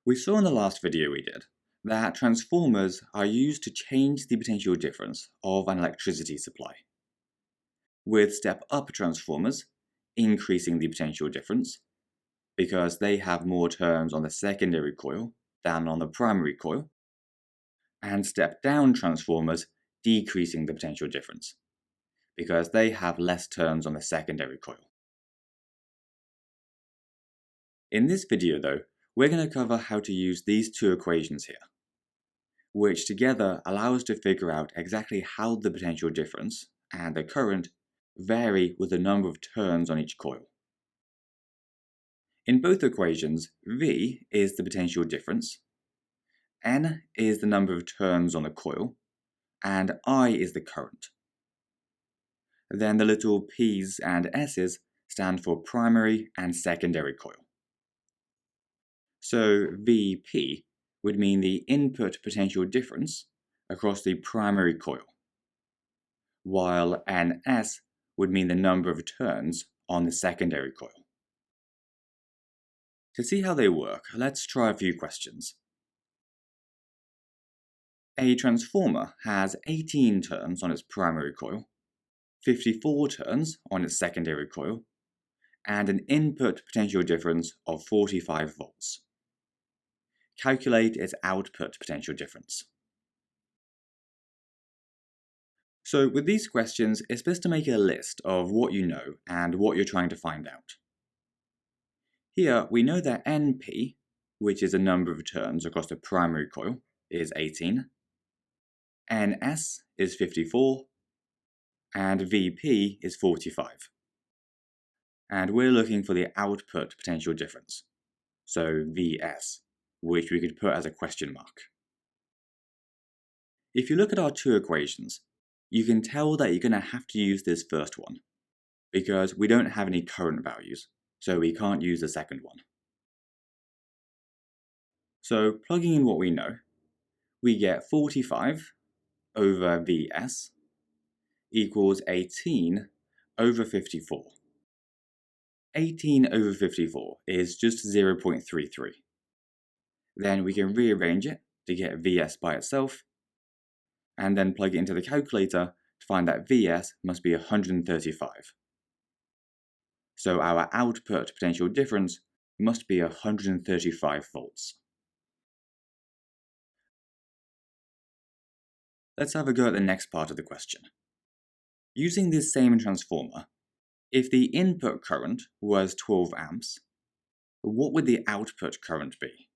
We saw in the last video we did that transformers are used to change the potential difference of an electricity supply, with step-up transformers increasing the potential difference because they have more turns on the secondary coil than on the primary coil, and step-down transformers decreasing the potential difference because they have less turns on the secondary coil. In this video though, we're going to cover how to use these two equations here, which together allow us to figure out exactly how the potential difference and the current vary with the number of turns on each coil. In both equations, V is the potential difference, N is the number of turns on the coil, and I is the current. Then the little P's and S's stand for primary and secondary coil. So Vp would mean the input potential difference across the primary coil, while Ns would mean the number of turns on the secondary coil. To see how they work, let's try a few questions. A transformer has 18 turns on its primary coil, 54 turns on its secondary coil, and an input potential difference of 45 volts. Calculate its output potential difference. So with these questions, it's best to make a list of what you know and what you're trying to find out. Here we know that Np, which is the number of turns across the primary coil, is 18, Ns is 54, and Vp is 45. And we're looking for the output potential difference, so Vs, which we could put as a question mark. If you look at our two equations, you can tell that you're going to have to use this first one, because we don't have any current values, so we can't use the second one. So plugging in what we know, we get 45 over Vs equals 18 over 54. 18 over 54 is just 0.33. Then we can rearrange it to get Vs by itself, and then plug it into the calculator to find that Vs must be 135. So our output potential difference must be 135 volts. Let's have a go at the next part of the question. Using this same transformer, if the input current was 12 amps, what would the output current be?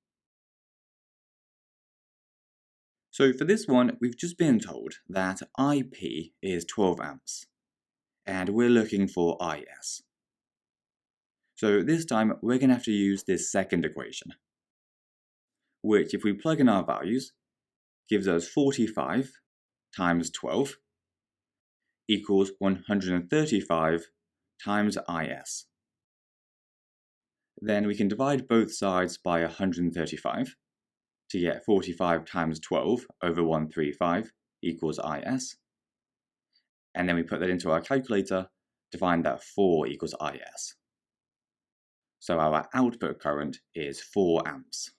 So for this one, we've just been told that IP is 12 amps, and we're looking for IS. So this time, we're going to have to use this second equation, which if we plug in our values, gives us 45 times 12 equals 135 times IS. Then we can divide both sides by 135 to get 45 times 12 over 135 equals IS. And then we put that into our calculator to find that 4 equals IS. So our output current is 4 amps.